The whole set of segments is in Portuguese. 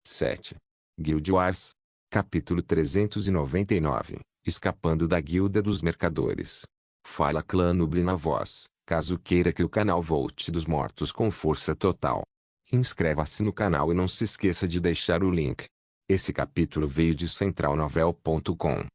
7. Guild Wars. Capítulo 399. Escapando da Guilda dos Mercadores. Fala clã Nubli na voz, caso queira que o canal volte dos mortos com força total. Inscreva-se no canal e não se esqueça de deixar o link. Esse capítulo veio de centralnovel.com.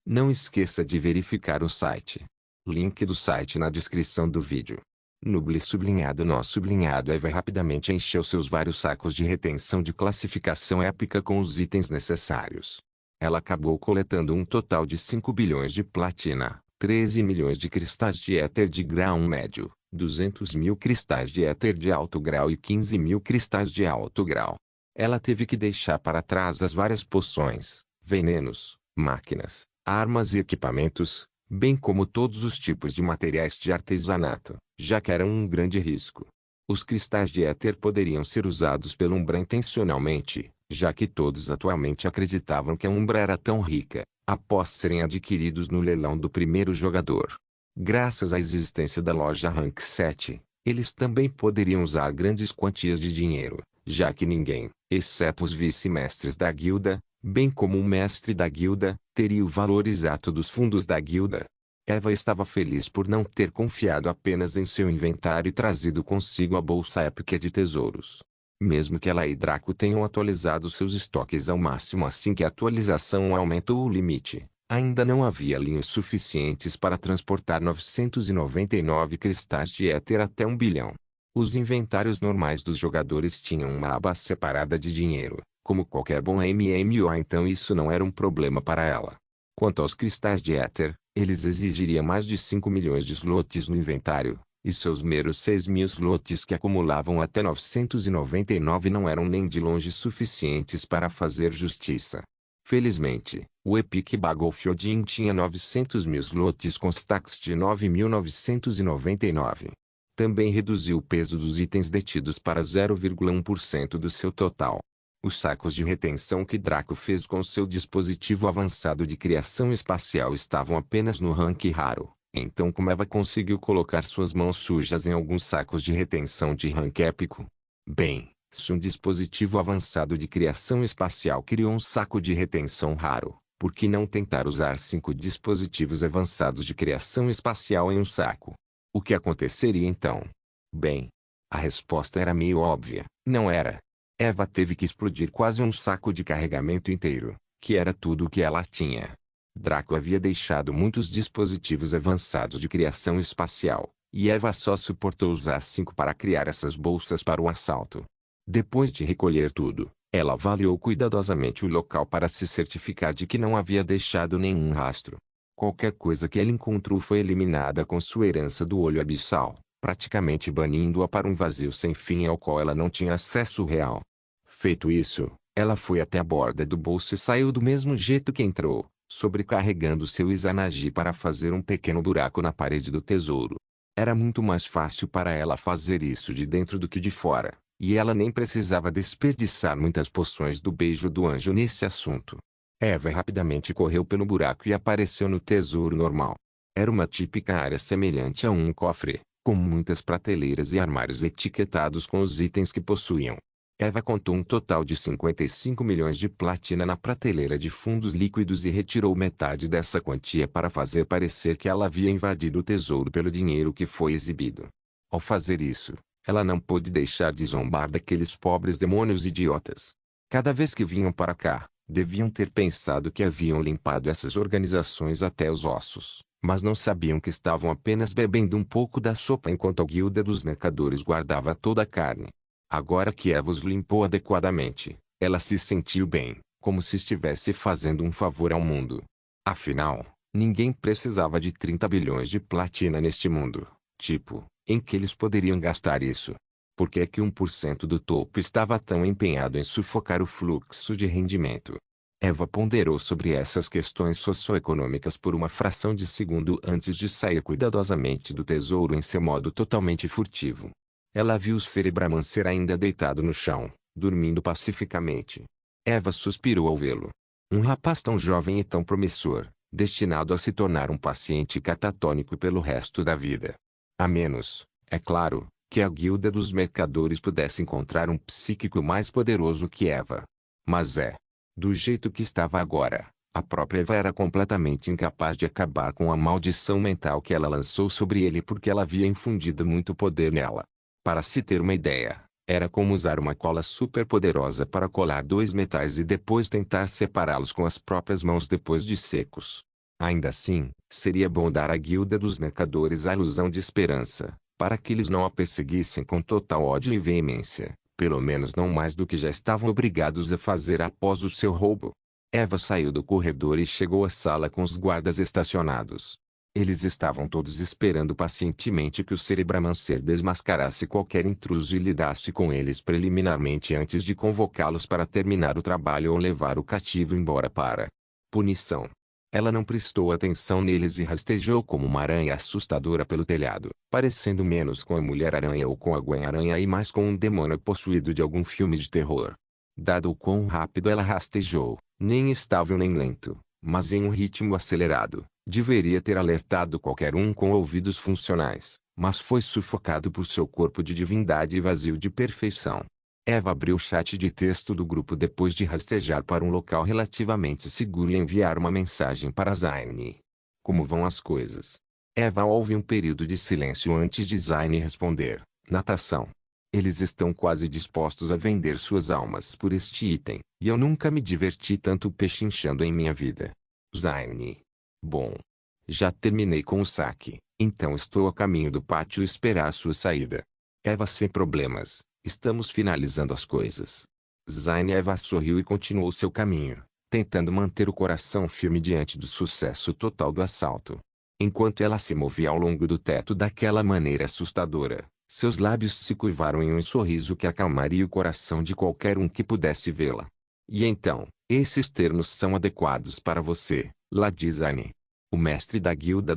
Não esqueça de verificar o site. Link do site na descrição do vídeo. Nubli sublinhado nó sublinhado Eva rapidamente encheu seus vários sacos de retenção de classificação épica com os itens necessários. Ela acabou coletando um total de 5 bilhões de platina, 13 milhões de cristais de éter de grau médio, 200 mil cristais de éter de alto grau e 15 mil cristais de alto grau. Ela teve que deixar para trás as várias poções, venenos, máquinas, armas e equipamentos, bem como todos os tipos de materiais de artesanato, já que eram um grande risco. Os cristais de éter poderiam ser usados pela Umbra intencionalmente, já que todos atualmente acreditavam que a Umbra era tão rica, após serem adquiridos no leilão do primeiro jogador. Graças à existência da loja Rank 7, eles também poderiam usar grandes quantias de dinheiro, já que ninguém, exceto os vice-mestres da guilda, bem como o mestre da guilda, teria o valor exato dos fundos da guilda. Eva estava feliz por não ter confiado apenas em seu inventário e trazido consigo a bolsa épica de tesouros. Mesmo que ela e Draco tenham atualizado seus estoques ao máximo assim que a atualização aumentou o limite, ainda não havia linhas suficientes para transportar 999 cristais de éter até 1 bilhão. Os inventários normais dos jogadores tinham uma aba separada de dinheiro, como qualquer bom MMO, então isso não era um problema para ela. Quanto aos cristais de éter, eles exigiriam mais de 5 milhões de slots no inventário, e seus meros 6 mil slots que acumulavam até 999 não eram nem de longe suficientes para fazer justiça. Felizmente, o Epic Battlefield tinha 900 mil slots com stacks de 9.999. Também reduziu o peso dos itens detidos para 0,1% do seu total. Os sacos de retenção que Draco fez com seu dispositivo avançado de criação espacial estavam apenas no rank raro, então como Eva conseguiu colocar suas mãos sujas em alguns sacos de retenção de rank épico? Bem, se um dispositivo avançado de criação espacial criou um saco de retenção raro, por que não tentar usar 5 dispositivos avançados de criação espacial em um saco? O que aconteceria então? Bem, a resposta era meio óbvia, não era? Eva teve que explodir quase um saco de carregamento inteiro, que era tudo o que ela tinha. Draco havia deixado muitos dispositivos avançados de criação espacial, e Eva só suportou usar 5 para criar essas bolsas para o assalto. Depois de recolher tudo, ela avaliou cuidadosamente o local para se certificar de que não havia deixado nenhum rastro. Qualquer coisa que ela encontrou foi eliminada com sua herança do olho abissal, praticamente banindo-a para um vazio sem fim ao qual ela não tinha acesso real. Feito isso, ela foi até a borda do bolso e saiu do mesmo jeito que entrou, sobrecarregando seu Izanagi para fazer um pequeno buraco na parede do tesouro. Era muito mais fácil para ela fazer isso de dentro do que de fora, e ela nem precisava desperdiçar muitas poções do beijo do anjo nesse assunto. Eva rapidamente correu pelo buraco e apareceu no tesouro normal. Era uma típica área semelhante a um cofre, com muitas prateleiras e armários etiquetados com os itens que possuíam. Eva contou um total de 55 milhões de platina na prateleira de fundos líquidos e retirou metade dessa quantia para fazer parecer que ela havia invadido o tesouro pelo dinheiro que foi exibido. Ao fazer isso, ela não pôde deixar de zombar daqueles pobres demônios idiotas. Cada vez que vinham para cá, deviam ter pensado que haviam limpado essas organizações até os ossos, mas não sabiam que estavam apenas bebendo um pouco da sopa enquanto a guilda dos mercadores guardava toda a carne. Agora que Eva os limpou adequadamente, ela se sentiu bem, como se estivesse fazendo um favor ao mundo. Afinal, ninguém precisava de 30 bilhões de platina neste mundo, em que eles poderiam gastar isso. Por que é que 1% do topo estava tão empenhado em sufocar o fluxo de rendimento? Eva ponderou sobre essas questões socioeconômicas por uma fração de segundo antes de sair cuidadosamente do tesouro em seu modo totalmente furtivo. Ela viu o Cerebramancer ainda deitado no chão, dormindo pacificamente. Eva suspirou ao vê-lo. Um rapaz tão jovem e tão promissor, destinado a se tornar um paciente catatônico pelo resto da vida. A menos, é claro, que a guilda dos mercadores pudesse encontrar um psíquico mais poderoso que Eva. Mas do jeito que estava agora, a própria Eva era completamente incapaz de acabar com a maldição mental que ela lançou sobre ele porque ela havia infundido muito poder nela. Para se ter uma ideia, era como usar uma cola super poderosa para colar dois metais e depois tentar separá-los com as próprias mãos depois de secos. Ainda assim, seria bom dar à guilda dos mercadores a ilusão de esperança, para que eles não a perseguissem com total ódio e veemência, pelo menos não mais do que já estavam obrigados a fazer após o seu roubo. Eva saiu do corredor e chegou à sala com os guardas estacionados. Eles estavam todos esperando pacientemente que o Cerebramancer desmascarasse qualquer intruso e lidasse com eles preliminarmente antes de convocá-los para terminar o trabalho ou levar o cativo embora para punição. Ela não prestou atenção neles e rastejou como uma aranha assustadora pelo telhado, parecendo menos com a Mulher-Aranha ou com a Gwen-Aranha e mais com um demônio possuído de algum filme de terror. Dado o quão rápido ela rastejou, nem estável nem lento, mas em um ritmo acelerado, deveria ter alertado qualquer um com ouvidos funcionais, mas foi sufocado por seu corpo de divindade vazio de perfeição. Eva abriu o chat de texto do grupo depois de rastejar para um local relativamente seguro e enviar uma mensagem para Zaine. Como vão as coisas? Eva houve um período de silêncio antes de Zaine responder. Natação. Eles estão quase dispostos a vender suas almas por este item, e eu nunca me diverti tanto pechinchando em minha vida. Zaine. Bom. Já terminei com o saque, então estou a caminho do pátio esperar sua saída. Eva sem problemas. Estamos finalizando as coisas. Zaine Eva sorriu e continuou seu caminho, tentando manter o coração firme diante do sucesso total do assalto. Enquanto ela se movia ao longo do teto daquela maneira assustadora, seus lábios se curvaram em um sorriso que acalmaria o coração de qualquer um que pudesse vê-la. E então, esses termos são adequados para você, Lady Zaine. O mestre da guilda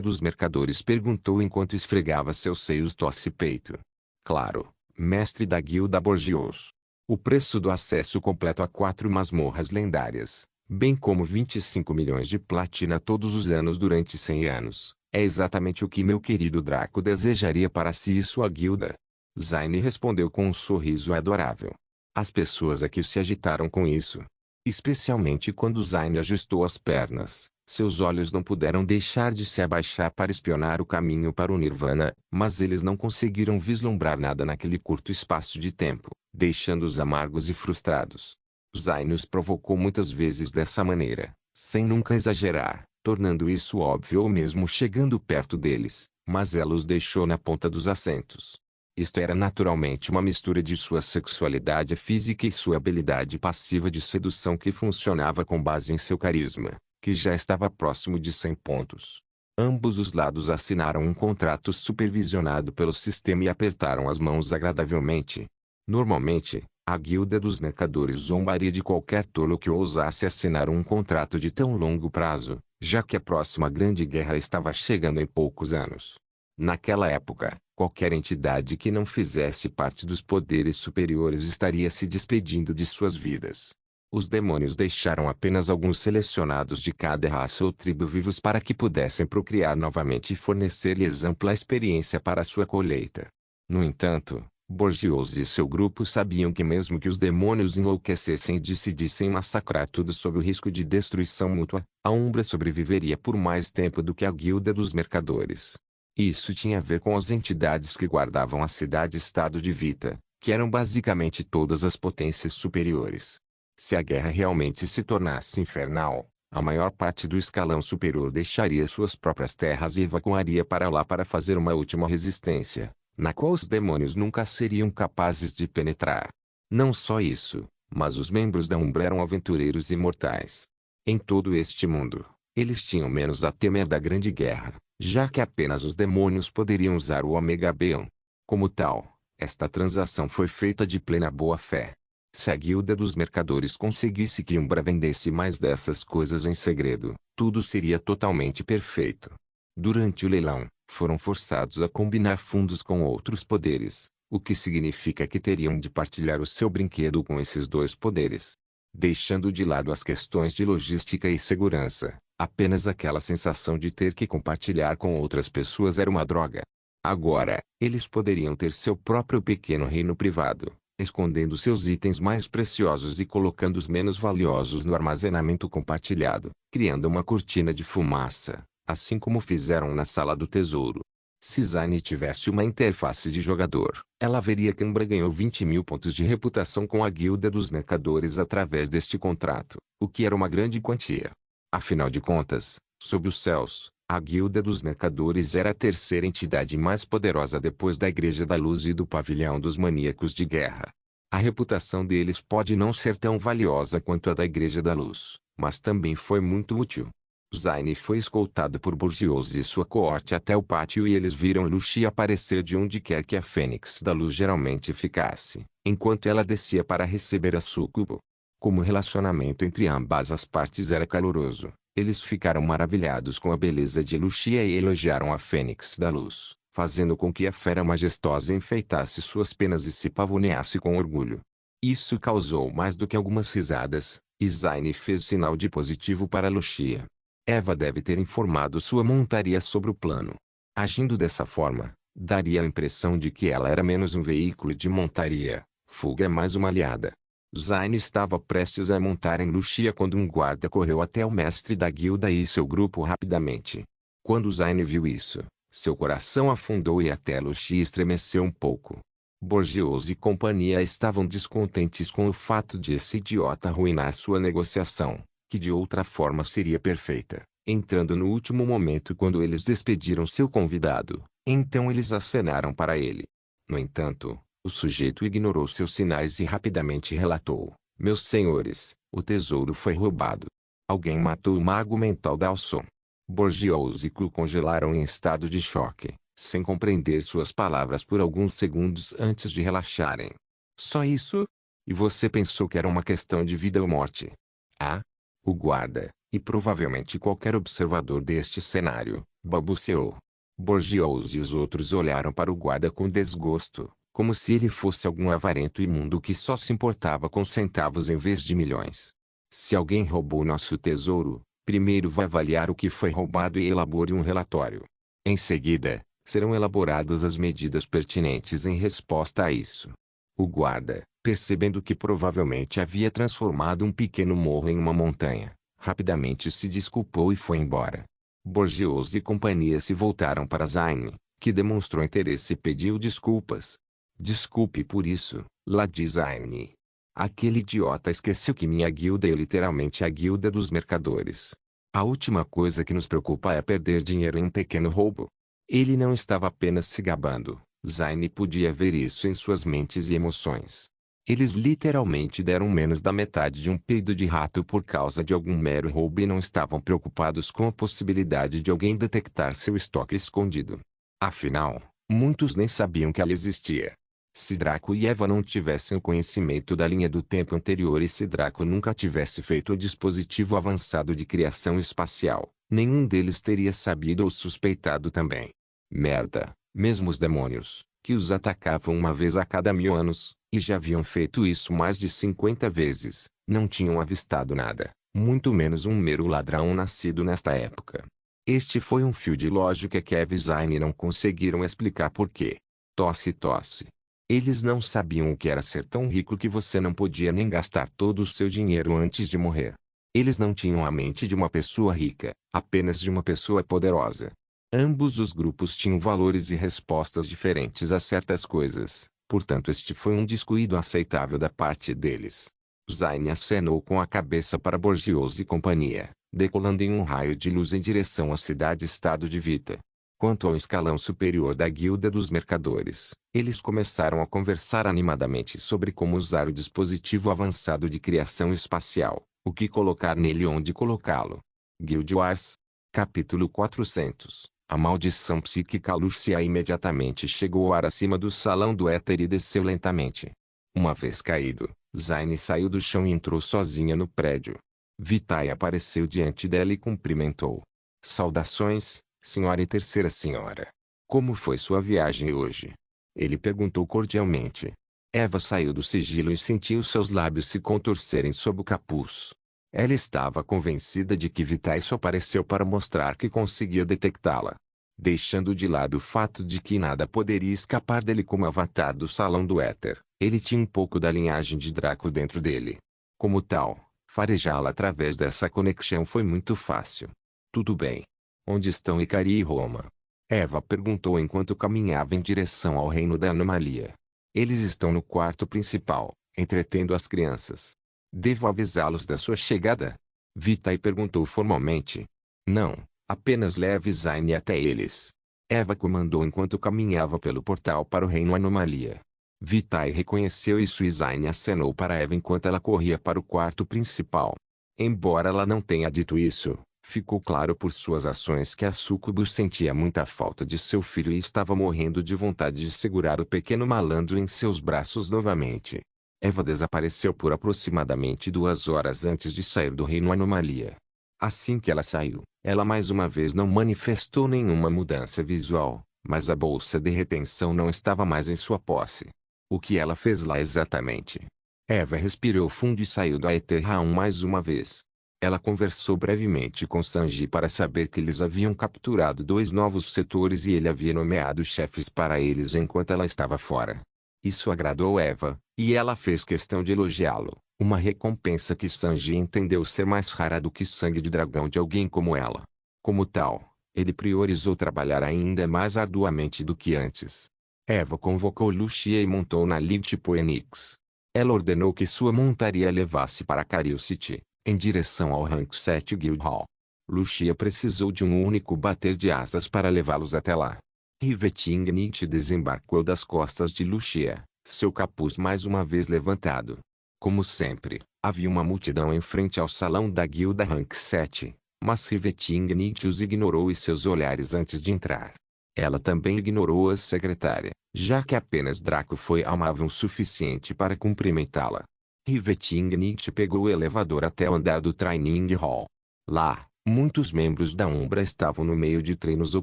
dos mercadores perguntou enquanto esfregava seus seios tosse-peito. Claro. Mestre da guilda Borgios. O preço do acesso completo a 4 masmorras lendárias, bem como 25 milhões de platina todos os anos durante 100 anos, é exatamente o que meu querido Draco desejaria para si e sua guilda. Zaine respondeu com um sorriso adorável. As pessoas aqui se agitaram com isso. Especialmente quando Zaine ajustou as pernas. Seus olhos não puderam deixar de se abaixar para espionar o caminho para o Nirvana, mas eles não conseguiram vislumbrar nada naquele curto espaço de tempo, deixando-os amargos e frustrados. Zaine os provocou muitas vezes dessa maneira, sem nunca exagerar, tornando isso óbvio ou mesmo chegando perto deles, mas ela os deixou na ponta dos assentos. Isto era naturalmente uma mistura de sua sexualidade física e sua habilidade passiva de sedução que funcionava com base em seu carisma, que já estava próximo de 100 pontos. Ambos os lados assinaram um contrato supervisionado pelo sistema e apertaram as mãos agradavelmente. Normalmente, a guilda dos mercadores zombaria de qualquer tolo que ousasse assinar um contrato de tão longo prazo, já que a próxima grande guerra estava chegando em poucos anos. Naquela época, qualquer entidade que não fizesse parte dos poderes superiores estaria se despedindo de suas vidas. Os demônios deixaram apenas alguns selecionados de cada raça ou tribo vivos para que pudessem procriar novamente e fornecer-lhes ampla experiência para sua colheita. No entanto, Borgios e seu grupo sabiam que mesmo que os demônios enlouquecessem e decidissem massacrar tudo sob o risco de destruição mútua, a Umbra sobreviveria por mais tempo do que a Guilda dos Mercadores. Isso tinha a ver com as entidades que guardavam a cidade-estado de Vita, que eram basicamente todas as potências superiores. Se a guerra realmente se tornasse infernal, a maior parte do escalão superior deixaria suas próprias terras e evacuaria para lá para fazer uma última resistência, na qual os demônios nunca seriam capazes de penetrar. Não só isso, mas os membros da Umbra eram aventureiros imortais. Em todo este mundo, eles tinham menos a temer da Grande Guerra, já que apenas os demônios poderiam usar o Omega Beon. Como tal, esta transação foi feita de plena boa-fé. Se a Guilda dos Mercadores conseguisse que Umbra vendesse mais dessas coisas em segredo, tudo seria totalmente perfeito. Durante o leilão, foram forçados a combinar fundos com outros poderes, o que significa que teriam de partilhar o seu brinquedo com esses dois poderes. Deixando de lado as questões de logística e segurança, apenas aquela sensação de ter que compartilhar com outras pessoas era uma droga. Agora, eles poderiam ter seu próprio pequeno reino privado, escondendo seus itens mais preciosos e colocando os menos valiosos no armazenamento compartilhado, criando uma cortina de fumaça, assim como fizeram na sala do tesouro. Se Zine tivesse uma interface de jogador, ela veria que Umbra ganhou 20.000 pontos de reputação com a Guilda dos Mercadores através deste contrato, o que era uma grande quantia. Afinal de contas, sob os céus, a Guilda dos Mercadores era a terceira entidade mais poderosa depois da Igreja da Luz e do Pavilhão dos Maníacos de Guerra. A reputação deles pode não ser tão valiosa quanto a da Igreja da Luz, mas também foi muito útil. Zine foi escoltado por Borgios e sua coorte até o pátio e eles viram Lucia aparecer de onde quer que a Fênix da Luz geralmente ficasse, enquanto ela descia para receber a súcubo. Como o relacionamento entre ambas as partes era caloroso, eles ficaram maravilhados com a beleza de Lucia e elogiaram a Fênix da Luz, fazendo com que a fera majestosa enfeitasse suas penas e se pavoneasse com orgulho. Isso causou mais do que algumas risadas, e Zine fez sinal de positivo para Lucia. Eva deve ter informado sua montaria sobre o plano. Agindo dessa forma, daria a impressão de que ela era menos um veículo de montaria, Fuga é mais uma aliada. Zine estava prestes a montar em Lucia quando um guarda correu até o mestre da guilda e seu grupo rapidamente. Quando Zine viu isso, seu coração afundou e até Lucia estremeceu um pouco. Borgios e companhia estavam descontentes com o fato de esse idiota arruinar sua negociação, que de outra forma seria perfeita, entrando no último momento quando eles despediram seu convidado. Então eles acenaram para ele. No entanto, o sujeito ignorou seus sinais e rapidamente relatou: "Meus senhores, o tesouro foi roubado. Alguém matou o mago mental Dawson." Borgios e Clu congelaram em estado de choque, sem compreender suas palavras por alguns segundos antes de relaxarem. "Só isso? E você pensou que era uma questão de vida ou morte?" "Ah?" O guarda, e provavelmente qualquer observador deste cenário, balbuciou. Borgios e os outros olharam para o guarda com desgosto, como se ele fosse algum avarento imundo que só se importava com centavos em vez de milhões. "Se alguém roubou nosso tesouro, primeiro vá avaliar o que foi roubado e elabore um relatório. Em seguida, serão elaboradas as medidas pertinentes em resposta a isso." O guarda, percebendo que provavelmente havia transformado um pequeno morro em uma montanha, rapidamente se desculpou e foi embora. Borgios e companhia se voltaram para Zine, que demonstrou interesse e pediu desculpas. "Desculpe por isso, Lady Zine. Aquele idiota esqueceu que minha guilda é literalmente a guilda dos mercadores. A última coisa que nos preocupa é perder dinheiro em um pequeno roubo." Ele não estava apenas se gabando. Zine podia ver isso em suas mentes e emoções. Eles literalmente deram menos da metade de um peido de rato por causa de algum mero roubo e não estavam preocupados com a possibilidade de alguém detectar seu estoque escondido. Afinal, muitos nem sabiam que ela existia. Se Draco e Eva não tivessem o conhecimento da linha do tempo anterior e se Draco nunca tivesse feito o dispositivo avançado de criação espacial, nenhum deles teria sabido ou suspeitado também. Merda. Mesmo os demônios, que os atacavam uma vez a cada 1000 anos, e já haviam feito isso mais de 50 vezes, não tinham avistado nada, muito menos um mero ladrão nascido nesta época. Este foi um fio de lógica que Eva e Zine não conseguiram explicar por quê. Tosse tosse. Eles não sabiam o que era ser tão rico que você não podia nem gastar todo o seu dinheiro antes de morrer. Eles não tinham a mente de uma pessoa rica, apenas de uma pessoa poderosa. Ambos os grupos tinham valores e respostas diferentes a certas coisas, portanto este foi um descuido aceitável da parte deles. Zine acenou com a cabeça para Borgios e companhia, decolando em um raio de luz em direção à cidade-estado de Vita. Quanto ao escalão superior da Guilda dos Mercadores, eles começaram a conversar animadamente sobre como usar o dispositivo avançado de criação espacial, o que colocar nele e onde colocá-lo. Guild Wars. Capítulo 400. A maldição psíquica. Lucia imediatamente chegou ao ar acima do salão do éter e desceu lentamente. Uma vez caído, Zine saiu do chão e entrou sozinha no prédio. Vitae apareceu diante dela e cumprimentou. "Saudações, senhora e terceira senhora. Como foi sua viagem hoje?" Ele perguntou cordialmente. Eva saiu do sigilo e sentiu seus lábios se contorcerem sob o capuz. Ela estava convencida de que Vitae só apareceu para mostrar que conseguia detectá-la. Deixando de lado o fato de que nada poderia escapar dele como avatar do salão do éter, Ele tinha um pouco da linhagem de Draco dentro dele. Como tal, farejá-la através dessa conexão foi muito fácil. Tudo bem. Onde estão Ikari e Roma? Eva perguntou enquanto caminhava em direção ao reino da anomalia. Eles estão no quarto principal, entretendo as crianças. Devo avisá-los da sua chegada? Vitae perguntou formalmente. Não, apenas leve Zayn até eles. Eva comandou enquanto caminhava pelo portal para o reino anomalia. Vitae reconheceu isso e Zayn acenou para Eva enquanto ela corria para o quarto principal. Embora ela não tenha dito isso, ficou claro por suas ações que a Sucubus sentia muita falta de seu filho e estava morrendo de vontade de segurar o pequeno malandro em seus braços novamente. Eva desapareceu por aproximadamente 2 horas antes de sair do reino anomalia. Assim que ela saiu, ela mais uma vez não manifestou nenhuma mudança visual, mas a bolsa de retenção não estava mais em sua posse. O que ela fez lá exatamente? Eva respirou fundo e saiu do Aetherraum mais uma vez. Ela conversou brevemente com Sanji para saber que eles haviam capturado 2 novos setores e ele havia nomeado chefes para eles enquanto ela estava fora. Isso agradou Eva, e ela fez questão de elogiá-lo, uma recompensa que Sanji entendeu ser mais rara do que sangue de dragão de alguém como ela. Como tal, ele priorizou trabalhar ainda mais arduamente do que antes. Eva convocou Lucia e montou na Lynch Phoenix. Ela ordenou que sua montaria levasse para Cario City, em direção ao Rank 7 Guildhall. Lucia precisou de um único bater de asas para levá-los até lá. Riveting desembarcou das costas de Lucia, seu capuz mais uma vez levantado. Como sempre, havia uma multidão em frente ao salão da guilda Rank 7, mas Riveting os ignorou e seus olhares antes de entrar. Ela também ignorou a secretária, já que apenas Draco foi amável o suficiente para cumprimentá-la. Riveting pegou o elevador até o andar do Training Hall. Lá, muitos membros da Umbra estavam no meio de treinos ou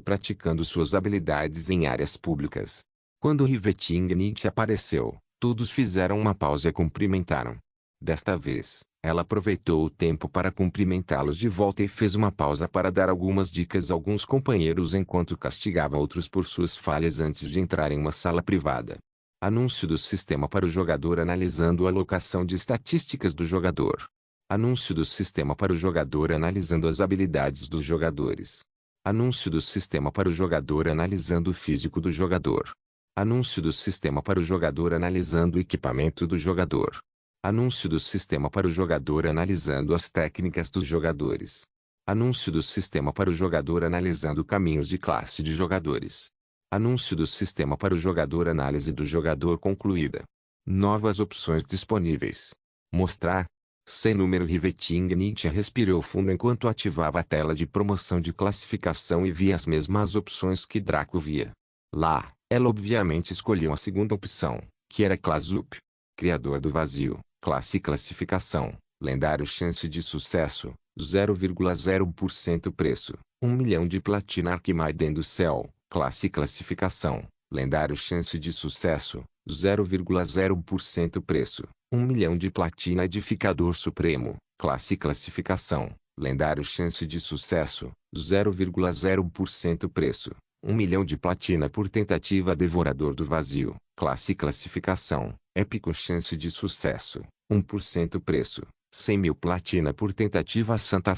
praticando suas habilidades em áreas públicas. Quando Riveting apareceu, todos fizeram uma pausa e cumprimentaram. Desta vez, ela aproveitou o tempo para cumprimentá-los de volta e fez uma pausa para dar algumas dicas a alguns companheiros enquanto castigava outros por suas falhas antes de entrar em uma sala privada. Anúncio do sistema para o jogador analisando a alocação de estatísticas do jogador. Anúncio do sistema para o jogador analisando as habilidades dos jogadores. Anúncio do sistema para o jogador analisando o físico do jogador. Anúncio do sistema para o jogador analisando o equipamento do jogador. Anúncio do sistema para o jogador analisando as técnicas dos jogadores. Anúncio do sistema para o jogador analisando caminhos de classe de jogadores. Anúncio do sistema para o jogador análise do jogador concluída. Novas opções disponíveis. Mostrar. Sem número Riveting respirou fundo enquanto ativava a tela de promoção de classificação e via as mesmas opções que Draco via. Lá, ela obviamente escolheu a segunda opção, que era Class Up. Criador do vazio. Classe classificação, lendário chance de sucesso, 0,0% preço, 1 milhão de platina Arquimaiden do céu, classe classificação, lendário chance de sucesso, 0,0% preço, 1 milhão de platina Edificador Supremo, classe classificação, lendário chance de sucesso, 0,0% preço, 1 milhão de platina por tentativa Devorador do Vazio, classe classificação, épico chance de sucesso, 1% preço, 100 mil platina por tentativa Santa,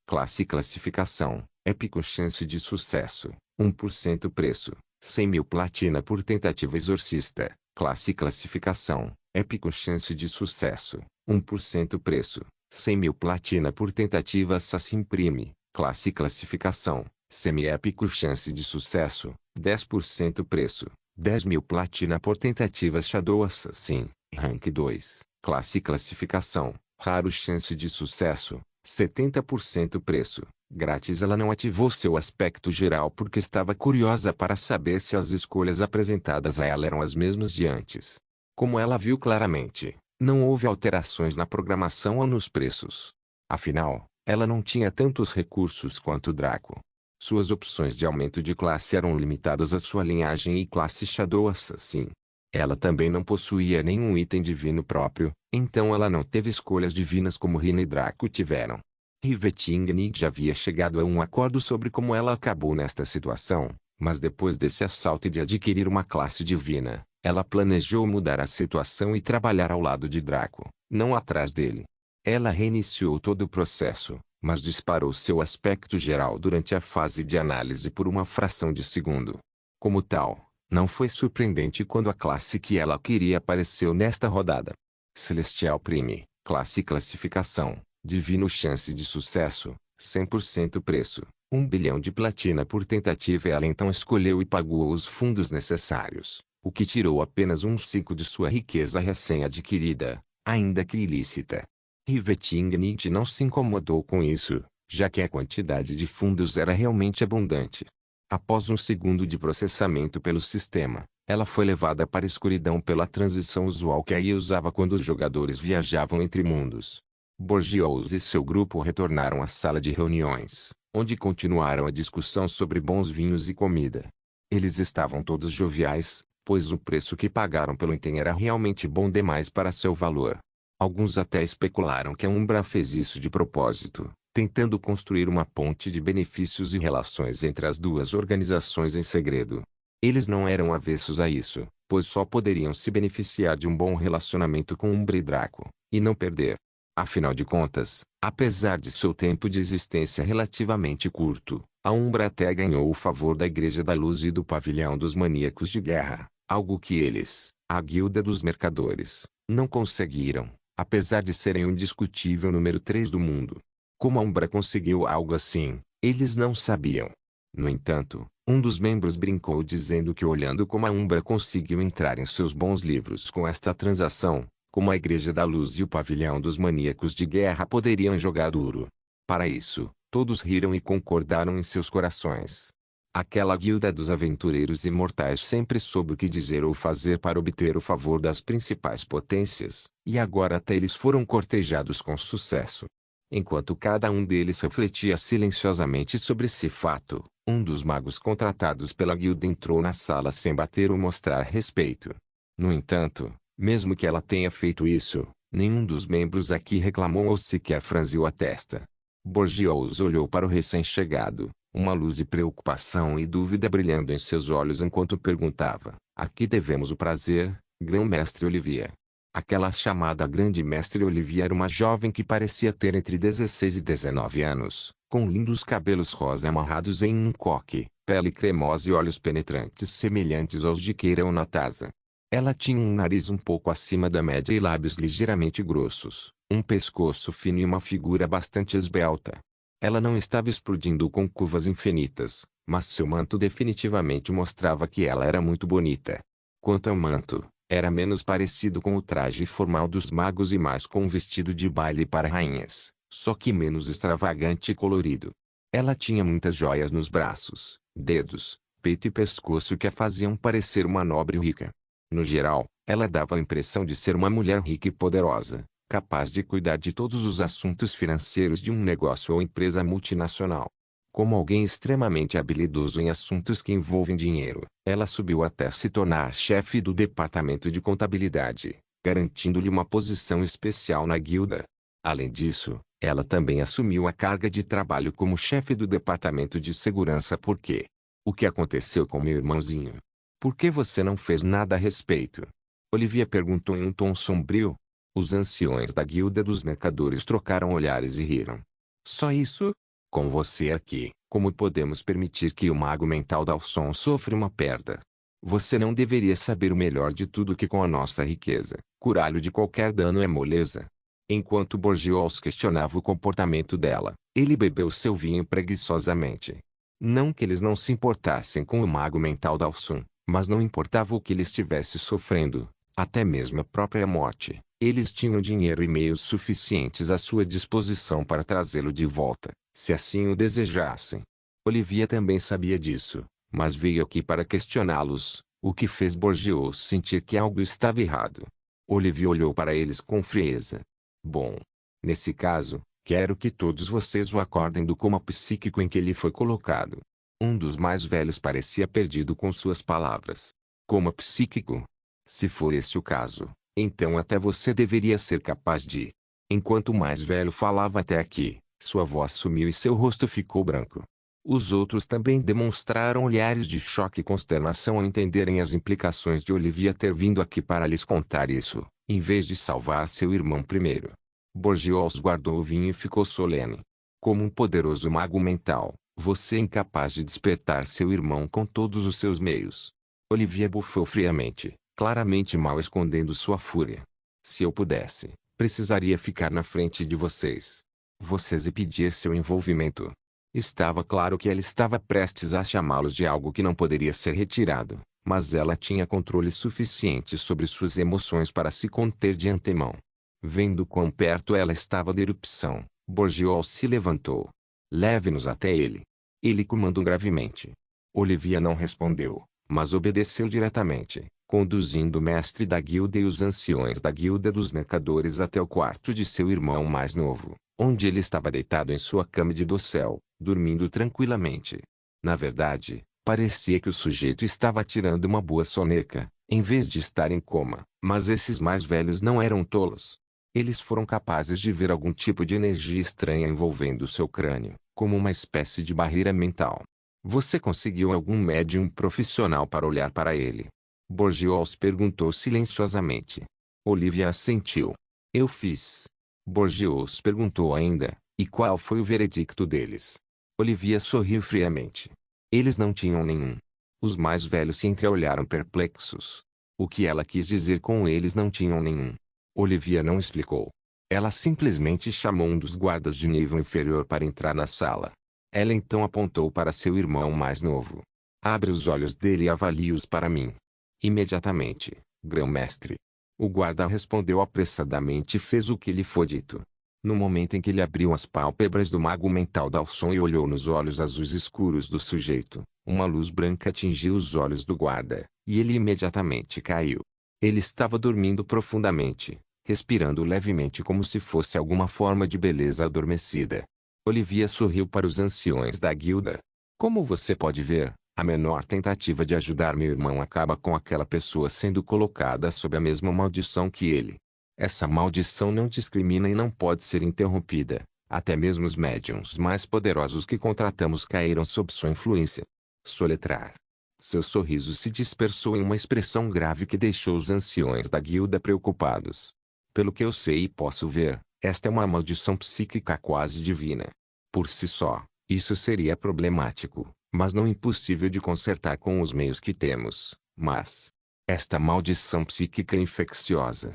classe classificação, épico chance de sucesso, 1% preço, 100 mil platina por tentativa Exorcista, classe classificação, épico chance de sucesso, 1% preço, 100 mil platina por tentativa Assassin Prime, classe classificação, semi-épico chance de sucesso, 10% preço, 10 mil platina por tentativa Shadow Assassin, rank 2, classe classificação, raro chance de sucesso, 70% preço, grátis. Ela não ativou seu aspecto geral porque estava curiosa para saber se as escolhas apresentadas a ela eram as mesmas de antes. Como ela viu claramente, não houve alterações na programação ou nos preços. Afinal, ela não tinha tantos recursos quanto Draco. Suas opções de aumento de classe eram limitadas à sua linhagem e classe Shadow Assassin. Ela também não possuía nenhum item divino próprio, então ela não teve escolhas divinas como Rina e Draco tiveram. Riveting já havia chegado a um acordo sobre como ela acabou nesta situação, mas depois desse assalto e de adquirir uma classe divina, Ela planejou mudar a situação e trabalhar ao lado de Draco, não atrás dele. Ela reiniciou todo o processo, mas disparou seu aspecto geral durante a fase de análise por uma fração de segundo. Como tal, não foi surpreendente quando a classe que ela queria apareceu nesta rodada. Celestial Prime, classe classificação, divino chance de sucesso, 100% preço, 1 bilhão de platina por tentativa. Ela então escolheu e pagou os fundos necessários, o que tirou apenas 1/5 de sua riqueza recém-adquirida, ainda que ilícita. Rivet Ignite não se incomodou com isso, já que a quantidade de fundos era realmente abundante. Após 1 segundo de processamento pelo sistema, ela foi levada para a escuridão pela transição usual que a IA usava quando os jogadores viajavam entre mundos. Borgios e seu grupo retornaram à sala de reuniões, onde continuaram a discussão sobre bons vinhos e comida. Eles estavam todos joviais, pois o preço que pagaram pelo item era realmente bom demais para seu valor. Alguns até especularam que a Umbra fez isso de propósito, tentando construir uma ponte de benefícios e relações entre as duas organizações em segredo. Eles não eram avessos a isso, pois só poderiam se beneficiar de um bom relacionamento com Umbra e Draco, e não perder. Afinal de contas, apesar de seu tempo de existência relativamente curto, a Umbra até ganhou o favor da Igreja da Luz e do Pavilhão dos Maníacos de Guerra, algo que eles, a Guilda dos Mercadores, não conseguiram, apesar de serem o indiscutível número 3 do mundo. Como a Umbra conseguiu algo assim, eles não sabiam. No entanto, um dos membros brincou dizendo que olhando como a Umbra conseguiu entrar em seus bons livros com esta transação, como a Igreja da Luz e o Pavilhão dos Maníacos de Guerra poderiam jogar duro. Para isso, todos riram e concordaram em seus corações. Aquela guilda dos aventureiros imortais sempre soube o que dizer ou fazer para obter o favor das principais potências, e agora até eles foram cortejados com sucesso. Enquanto cada um deles refletia silenciosamente sobre esse fato, um dos magos contratados pela guilda entrou na sala sem bater ou mostrar respeito. No entanto, mesmo que ela tenha feito isso, nenhum dos membros aqui reclamou ou sequer franziu a testa. Borgios olhou para o recém-chegado, uma luz de preocupação e dúvida brilhando em seus olhos enquanto perguntava: "A que devemos o prazer, Grão-Mestre Olivia?" Aquela chamada Grande Mestre Olivia era uma jovem que parecia ter entre 16 e 19 anos, com lindos cabelos rosa amarrados em um coque, pele cremosa e olhos penetrantes semelhantes aos de Keira Natasa. Ela tinha um nariz um pouco acima da média e lábios ligeiramente grossos, um pescoço fino e uma figura bastante esbelta. Ela não estava explodindo com curvas infinitas, mas seu manto definitivamente mostrava que ela era muito bonita. Quanto ao manto, era menos parecido com o traje formal dos magos e mais com um vestido de baile para rainhas, só que menos extravagante e colorido. Ela tinha muitas joias nos braços, dedos, peito e pescoço que a faziam parecer uma nobre rica. No geral, ela dava a impressão de ser uma mulher rica e poderosa, capaz de cuidar de todos os assuntos financeiros de um negócio ou empresa multinacional. Como alguém extremamente habilidoso em assuntos que envolvem dinheiro, ela subiu até se tornar chefe do departamento de contabilidade, garantindo-lhe uma posição especial na guilda. Além disso, ela também assumiu a carga de trabalho como chefe do departamento de segurança. Por quê? O que aconteceu com meu irmãozinho? Por que você não fez nada a respeito? Olivia perguntou em um tom sombrio. Os anciões da Guilda dos Mercadores trocaram olhares e riram. Só isso? Com você aqui, como podemos permitir que o mago mental Dawson sofra uma perda? Você não deveria saber o melhor de tudo que com a nossa riqueza, curá-lo de qualquer dano é moleza. Enquanto Borgios questionava o comportamento dela, ele bebeu seu vinho preguiçosamente. Não que eles não se importassem com o mago mental Dawson, mas não importava o que ele estivesse sofrendo, até mesmo a própria morte. Eles tinham dinheiro e meios suficientes à sua disposição para trazê-lo de volta, se assim o desejassem. Olivia também sabia disso, mas veio aqui para questioná-los, o que fez Borgios sentir que algo estava errado. Olivia olhou para eles com frieza. Bom, nesse caso, quero que todos vocês o acordem do coma psíquico em que ele foi colocado. Um dos mais velhos parecia perdido com suas palavras. Coma psíquico? Se for esse o caso, então até você deveria ser capaz de... Enquanto o mais velho falava até aqui, sua voz sumiu e seu rosto ficou branco. Os outros também demonstraram olhares de choque e consternação ao entenderem as implicações de Olivia ter vindo aqui para lhes contar isso, em vez de salvar seu irmão primeiro. Borgiols guardou o vinho e ficou solene. Como um poderoso mago mental, você é incapaz de despertar seu irmão com todos os seus meios. Olivia bufou friamente, claramente mal escondendo sua fúria. Se eu pudesse, precisaria ficar na frente de vocês. Vocês e pedir seu envolvimento. Estava claro que ela estava prestes a chamá-los de algo que não poderia ser retirado, mas ela tinha controle suficiente sobre suas emoções para se conter de antemão. Vendo quão perto ela estava da erupção, Borgiol se levantou. Leve-nos até ele. Ele comandou gravemente. Olivia não respondeu, mas obedeceu diretamente, conduzindo o mestre da guilda e os anciões da guilda dos mercadores até o quarto de seu irmão mais novo, onde ele estava deitado em sua cama de dossel, dormindo tranquilamente. Na verdade, parecia que o sujeito estava tirando uma boa soneca, em vez de estar em coma, mas esses mais velhos não eram tolos. Eles foram capazes de ver algum tipo de energia estranha envolvendo seu crânio, como uma espécie de barreira mental. Você conseguiu algum médium profissional para olhar para ele? Borgiols perguntou silenciosamente. Olivia assentiu. Eu fiz. Borgiols perguntou ainda, e qual foi o veredicto deles? Olivia sorriu friamente. Eles não tinham nenhum. Os mais velhos se entreolharam perplexos. O que ela quis dizer com eles não tinham nenhum? Olivia não explicou. Ela simplesmente chamou um dos guardas de nível inferior para entrar na sala. Ela então apontou para seu irmão mais novo. Abre os olhos dele e avalie-os para mim. Imediatamente, grão-mestre. O guarda respondeu apressadamente e fez o que lhe foi dito. No momento em que ele abriu as pálpebras do mago mental Dalson e olhou nos olhos azuis escuros do sujeito, uma luz branca atingiu os olhos do guarda, e ele imediatamente caiu. Ele estava dormindo profundamente, respirando levemente como se fosse alguma forma de beleza adormecida. Olivia sorriu para os anciões da guilda. Como você pode ver, a menor tentativa de ajudar meu irmão acaba com aquela pessoa sendo colocada sob a mesma maldição que ele. Essa maldição não discrimina e não pode ser interrompida. Até mesmo os médiuns mais poderosos que contratamos caíram sob sua influência. Soletrar. Seu sorriso se dispersou em uma expressão grave que deixou os anciões da guilda preocupados. Pelo que eu sei e posso ver, esta é uma maldição psíquica quase divina. Por si só, isso seria problemático, mas não impossível de consertar com os meios que temos. Mas esta maldição psíquica é infecciosa.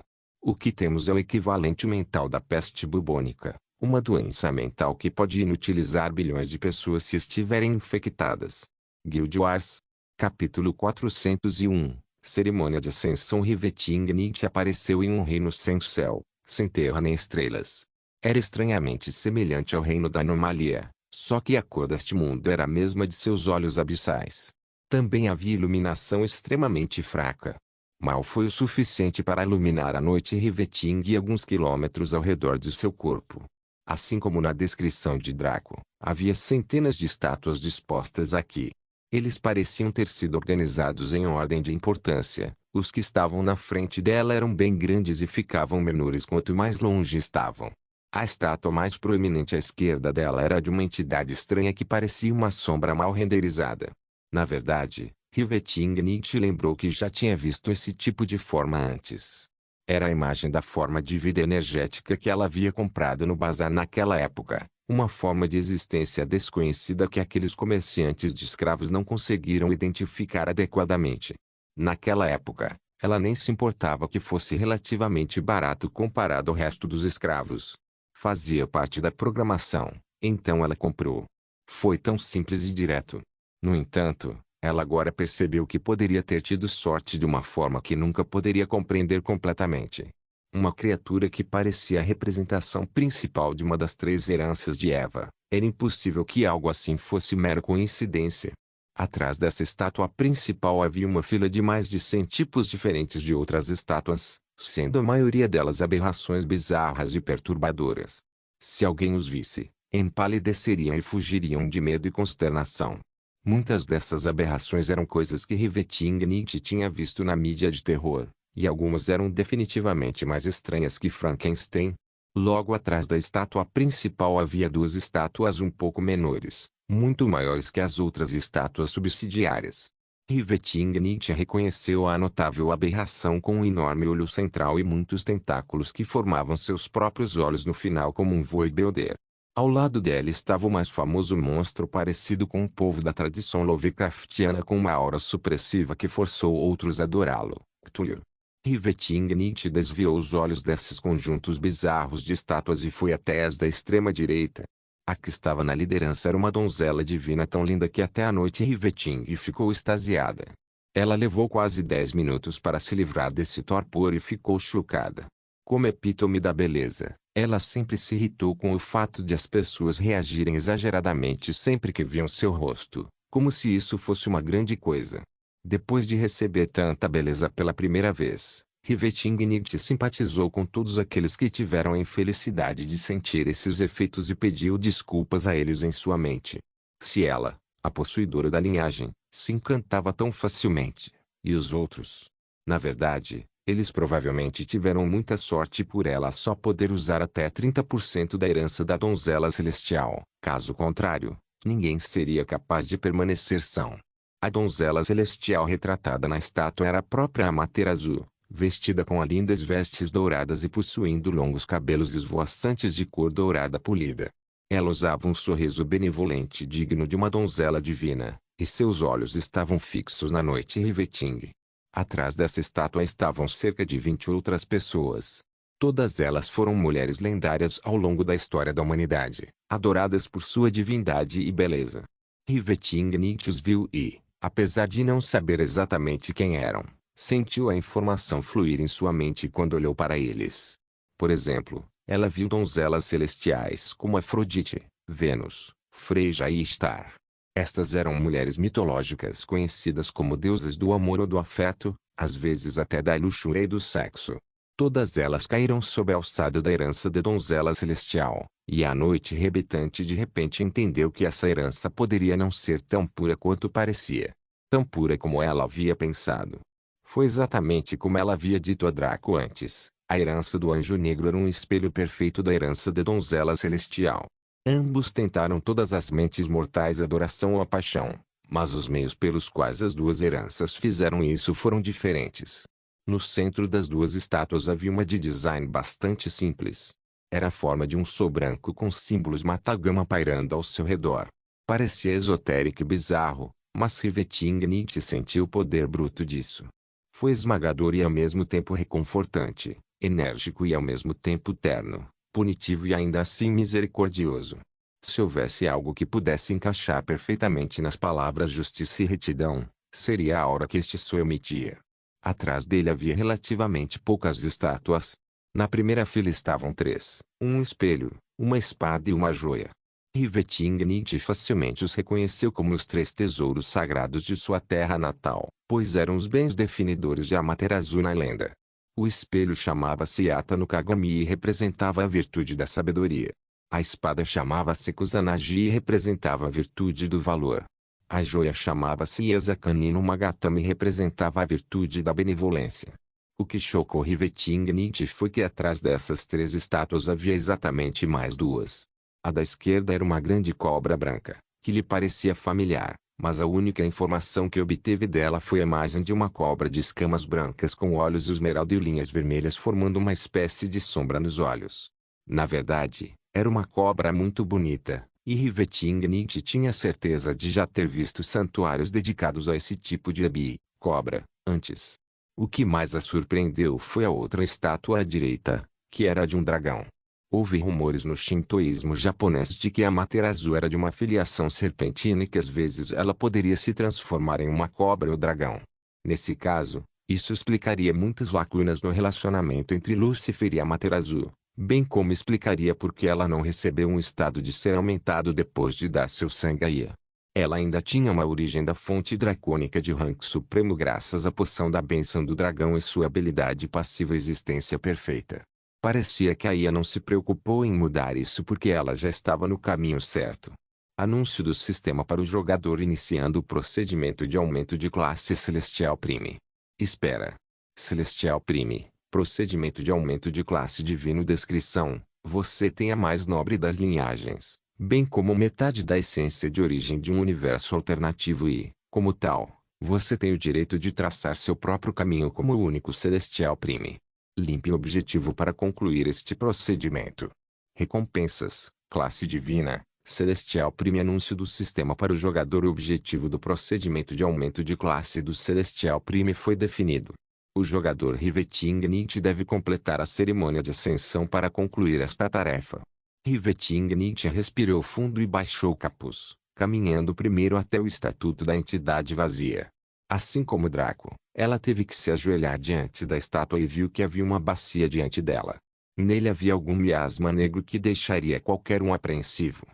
O que temos é o equivalente mental da peste bubônica, uma doença mental que pode inutilizar bilhões de pessoas se estiverem infectadas. Guild Wars. Capítulo 401. Cerimônia de Ascensão. Riveting Nietzsche apareceu em um reino sem céu, sem terra nem estrelas. Era estranhamente semelhante ao reino da anomalia, só que a cor deste mundo era a mesma de seus olhos abissais. Também havia iluminação extremamente fraca. Mal foi o suficiente para iluminar a noite Riveting e alguns quilômetros ao redor de seu corpo. Assim como na descrição de Draco, havia centenas de estátuas dispostas aqui. Eles pareciam ter sido organizados em ordem de importância. Os que estavam na frente dela eram bem grandes e ficavam menores quanto mais longe estavam. A estátua mais proeminente à esquerda dela era de uma entidade estranha que parecia uma sombra mal renderizada. Na verdade, Riveting Nietzsche lembrou que já tinha visto esse tipo de forma antes. Era a imagem da forma de vida energética que ela havia comprado no bazar naquela época, uma forma de existência desconhecida que aqueles comerciantes de escravos não conseguiram identificar adequadamente. Naquela época, ela nem se importava que fosse relativamente barato comparado ao resto dos escravos. Fazia parte da programação, então ela comprou. Foi tão simples e direto. No entanto, ela agora percebeu que poderia ter tido sorte de uma forma que nunca poderia compreender completamente. Uma criatura que parecia a representação principal de uma das três heranças de Eva. Era impossível que algo assim fosse mera coincidência. Atrás dessa estátua principal havia uma fila de mais de 100 tipos diferentes de outras estátuas, sendo a maioria delas aberrações bizarras e perturbadoras. Se alguém os visse, empalideceriam e fugiriam de medo e consternação. Muitas dessas aberrações eram coisas que Riveting Nietzsche tinha visto na mídia de terror, e algumas eram definitivamente mais estranhas que Frankenstein. Logo atrás da estátua principal havia duas estátuas um pouco menores, muito maiores que as outras estátuas subsidiárias. Rivetingnicht reconheceu a notável aberração com um enorme olho central e muitos tentáculos que formavam seus próprios olhos no final como um voibeolder. Ao lado dela estava o mais famoso monstro parecido com o povo da tradição Lovecraftiana com uma aura supressiva que forçou outros a adorá-lo, Cthulhu. Rivetingnicht desviou os olhos desses conjuntos bizarros de estátuas e foi até as da extrema direita. A que estava na liderança era uma donzela divina tão linda que até a noite Riveting ficou extasiada. Ela levou quase 10 minutos para se livrar desse torpor e ficou chocada. Como epítome da beleza, ela sempre se irritou com o fato de as pessoas reagirem exageradamente sempre que viam seu rosto, como se isso fosse uma grande coisa. Depois de receber tanta beleza pela primeira vez, Rivetingnicht simpatizou com todos aqueles que tiveram a infelicidade de sentir esses efeitos e pediu desculpas a eles em sua mente. Se ela, a possuidora da linhagem, se encantava tão facilmente, e os outros? Na verdade, eles provavelmente tiveram muita sorte por ela só poder usar até 30% da herança da donzela celestial. Caso contrário, ninguém seria capaz de permanecer são. A donzela celestial retratada na estátua era a própria Amaterasu, vestida com lindas vestes douradas e possuindo longos cabelos esvoaçantes de cor dourada polida. Ela usava um sorriso benevolente digno de uma donzela divina, e seus olhos estavam fixos na noite Riveting. Atrás dessa estátua estavam cerca de 20 outras pessoas. Todas elas foram mulheres lendárias ao longo da história da humanidade, adoradas por sua divindade e beleza. Rivetingnicht os viu e, apesar de não saber exatamente quem eram, sentiu a informação fluir em sua mente quando olhou para eles. Por exemplo, ela viu donzelas celestiais como Afrodite, Vênus, Freja e Ishtar. Estas eram mulheres mitológicas conhecidas como deusas do amor ou do afeto, às vezes até da luxúria e do sexo. Todas elas caíram sob a alçada da herança da donzela celestial, e a noite rebitante de repente entendeu que essa herança poderia não ser tão pura quanto parecia. Tão pura como ela havia pensado. Foi exatamente como ela havia dito a Draco antes. A herança do anjo negro era um espelho perfeito da herança da donzela celestial. Ambos tentaram todas as mentes mortais a adoração ou a paixão, mas os meios pelos quais as duas heranças fizeram isso foram diferentes. No centro das duas estátuas havia uma de design bastante simples. Era a forma de um sol branco com símbolos matagama pairando ao seu redor. Parecia esotérico e bizarro, mas Rivetingnicht sentiu o poder bruto disso. Foi esmagador e ao mesmo tempo reconfortante, enérgico e ao mesmo tempo terno, punitivo e ainda assim misericordioso. Se houvesse algo que pudesse encaixar perfeitamente nas palavras justiça e retidão, seria a aura que este sol emitia. Atrás dele havia relativamente poucas estátuas. Na primeira fila estavam 3, um espelho, uma espada e uma joia. Rivetingnicht facilmente os reconheceu como os 3 tesouros sagrados de sua terra natal, pois eram os bens definidores de Amaterasu na lenda. O espelho chamava-se Yata no Kagami e representava a virtude da sabedoria. A espada chamava-se Kusanagi e representava a virtude do valor. A joia chamava-se Yasakani no Magatama e representava a virtude da benevolência. O que chocou Rivetingnicht foi que atrás dessas 3 estátuas havia exatamente mais 2. A da esquerda era uma grande cobra branca, que lhe parecia familiar, mas a única informação que obteve dela foi a imagem de uma cobra de escamas brancas com olhos esmeralda e linhas vermelhas formando uma espécie de sombra nos olhos. Na verdade, era uma cobra muito bonita, e Rivetingnicht tinha certeza de já ter visto santuários dedicados a esse tipo de cobra, antes. O que mais a surpreendeu foi a outra estátua à direita, que era a de um dragão. Houve rumores no shintoísmo japonês de que a Amaterasu era de uma filiação serpentina e que às vezes ela poderia se transformar em uma cobra ou dragão. Nesse caso, isso explicaria muitas lacunas no relacionamento entre Lúcifer e Amaterasu, bem como explicaria por que ela não recebeu um estado de ser aumentado depois de dar seu sangue a Ia. Ela ainda tinha uma origem da fonte dracônica de rank supremo graças à poção da bênção do dragão e sua habilidade passiva existência perfeita. Parecia que a Ia não se preocupou em mudar isso porque ela já estava no caminho certo. Anúncio do sistema para o jogador iniciando o procedimento de aumento de classe Celestial Prime. Espera. Celestial Prime. Procedimento de aumento de classe divino. Descrição. Você tem a mais nobre das linhagens, bem como metade da essência de origem de um universo alternativo e, como tal, você tem o direito de traçar seu próprio caminho como o único Celestial Prime. Limpe o objetivo para concluir este procedimento. Recompensas, classe divina, Celestial Prime. Anúncio do sistema para o jogador. O objetivo do procedimento de aumento de classe do Celestial Prime foi definido. O jogador Riveting deve completar a cerimônia de ascensão para concluir esta tarefa. Riveting respirou fundo e baixou o capuz, caminhando primeiro até o estatuto da entidade vazia. Assim como Draco, ela teve que se ajoelhar diante da estátua e viu que havia uma bacia diante dela. Nele havia algum miasma negro que deixaria qualquer um apreensivo.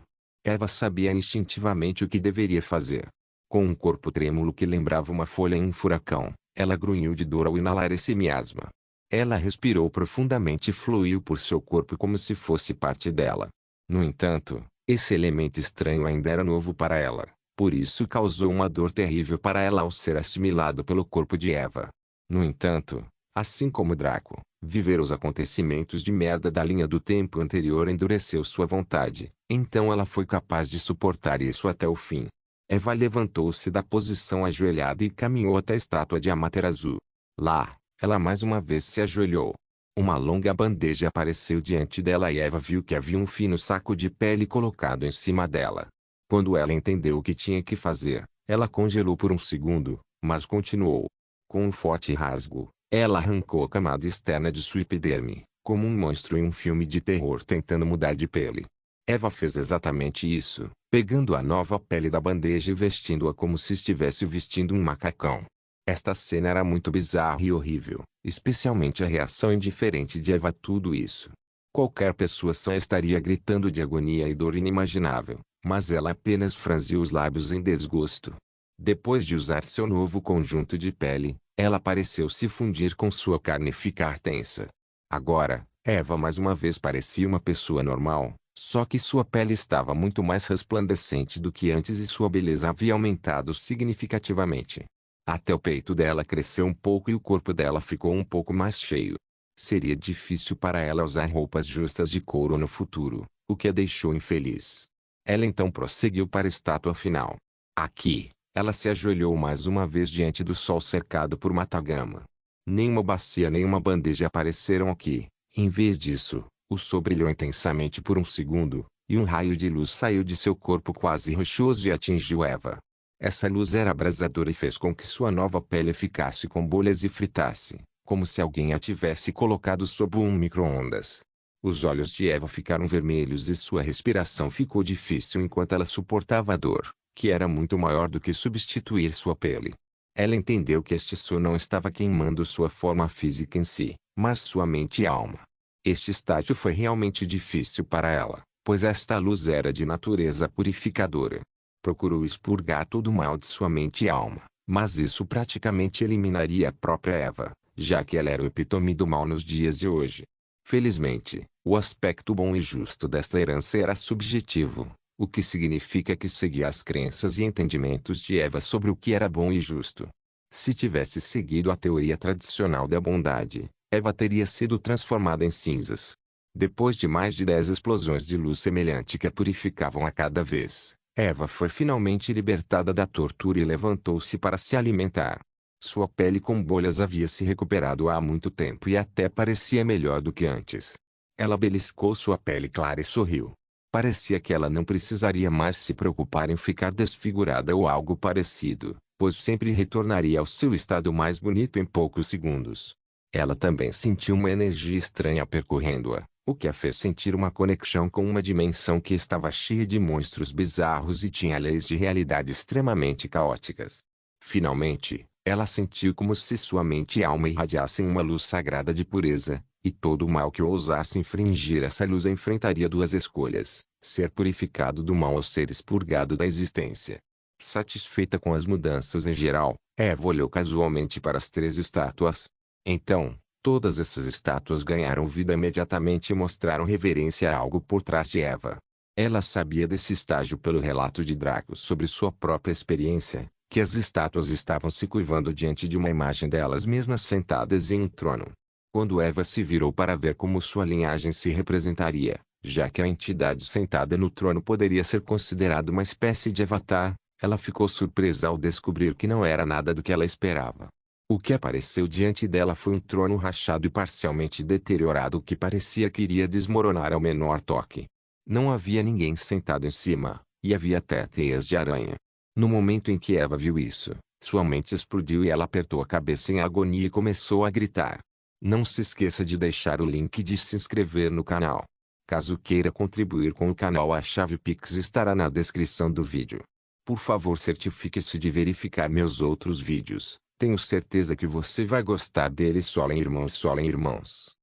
Eva sabia instintivamente o que deveria fazer. Com um corpo trêmulo que lembrava uma folha em um furacão, ela grunhiu de dor ao inalar esse miasma. Ela respirou profundamente e fluiu por seu corpo como se fosse parte dela. No entanto, esse elemento estranho ainda era novo para ela, por isso causou uma dor terrível para ela ao ser assimilado pelo corpo de Eva. No entanto, assim como Draco, viver os acontecimentos de merda da linha do tempo anterior endureceu sua vontade, então ela foi capaz de suportar isso até o fim. Eva levantou-se da posição ajoelhada e caminhou até a estátua de Amaterasu. Lá, ela mais uma vez se ajoelhou. Uma longa bandeja apareceu diante dela e Eva viu que havia um fino saco de pele colocado em cima dela. Quando ela entendeu o que tinha que fazer, ela congelou por um segundo, mas continuou. Com um forte rasgo, ela arrancou a camada externa de sua epiderme, como um monstro em um filme de terror tentando mudar de pele. Eva fez exatamente isso, pegando a nova pele da bandeja e vestindo-a como se estivesse vestindo um macacão. Esta cena era muito bizarra e horrível, especialmente a reação indiferente de Eva a tudo isso. Qualquer pessoa sã estaria gritando de agonia e dor inimaginável, mas ela apenas franziu os lábios em desgosto. Depois de usar seu novo conjunto de pele, ela pareceu se fundir com sua carne e ficar tensa. Agora, Eva mais uma vez parecia uma pessoa normal, só que sua pele estava muito mais resplandecente do que antes e sua beleza havia aumentado significativamente. Até o peito dela cresceu um pouco e o corpo dela ficou um pouco mais cheio. Seria difícil para ela usar roupas justas de couro no futuro, o que a deixou infeliz. Ela então prosseguiu para a estátua final. Aqui, ela se ajoelhou mais uma vez diante do sol cercado por matagama. Nenhuma bacia nem uma bandeja apareceram aqui. Em vez disso, o sol brilhou intensamente por um segundo, e um raio de luz saiu de seu corpo quase rochoso e atingiu Eva. Essa luz era abrasadora e fez com que sua nova pele ficasse com bolhas e fritasse, como se alguém a tivesse colocado sob um micro-ondas. Os olhos de Eva ficaram vermelhos e sua respiração ficou difícil enquanto ela suportava a dor, que era muito maior do que substituir sua pele. Ela entendeu que este sol não estava queimando sua forma física em si, mas sua mente e alma. Este estágio foi realmente difícil para ela, pois esta luz era de natureza purificadora. Procurou expurgar todo o mal de sua mente e alma, mas isso praticamente eliminaria a própria Eva, já que ela era o epítome do mal nos dias de hoje. Felizmente, o aspecto bom e justo desta herança era subjetivo, o que significa que seguia as crenças e entendimentos de Eva sobre o que era bom e justo. Se tivesse seguido a teoria tradicional da bondade, Eva teria sido transformada em cinzas. Depois de mais de 10 explosões de luz semelhante que a purificavam a cada vez, Eva foi finalmente libertada da tortura e levantou-se para se alimentar. Sua pele com bolhas havia se recuperado há muito tempo e até parecia melhor do que antes. Ela beliscou sua pele clara e sorriu. Parecia que ela não precisaria mais se preocupar em ficar desfigurada ou algo parecido, pois sempre retornaria ao seu estado mais bonito em poucos segundos. Ela também sentiu uma energia estranha percorrendo-a, o que a fez sentir uma conexão com uma dimensão que estava cheia de monstros bizarros e tinha leis de realidade extremamente caóticas. Finalmente, ela sentiu como se sua mente e alma irradiassem uma luz sagrada de pureza, e todo o mal que ousasse infringir essa luz enfrentaria duas escolhas: ser purificado do mal ou ser expurgado da existência. Satisfeita com as mudanças em geral, Eva olhou casualmente para as 3 estátuas. Então, todas essas estátuas ganharam vida imediatamente e mostraram reverência a algo por trás de Eva. Ela sabia desse estágio pelo relato de Draco sobre sua própria experiência, que as estátuas estavam se curvando diante de uma imagem delas mesmas sentadas em um trono. Quando Eva se virou para ver como sua linhagem se representaria, Já que a entidade sentada no trono poderia ser considerada uma espécie de avatar, ela ficou surpresa ao descobrir que não era nada do que ela esperava. O que apareceu diante dela foi um trono rachado e parcialmente deteriorado que parecia que iria desmoronar ao menor toque. Não havia ninguém sentado em cima, e havia até teias de aranha. No momento em que Eva viu isso, sua mente explodiu e ela apertou a cabeça em agonia e começou a gritar. Não se esqueça de deixar o link de se inscrever no canal. Caso queira contribuir com o canal, a chave Pix estará na descrição do vídeo. Por favor, certifique-se de verificar meus outros vídeos. Tenho certeza que você vai gostar deles. Solem irmãos, solem irmãos.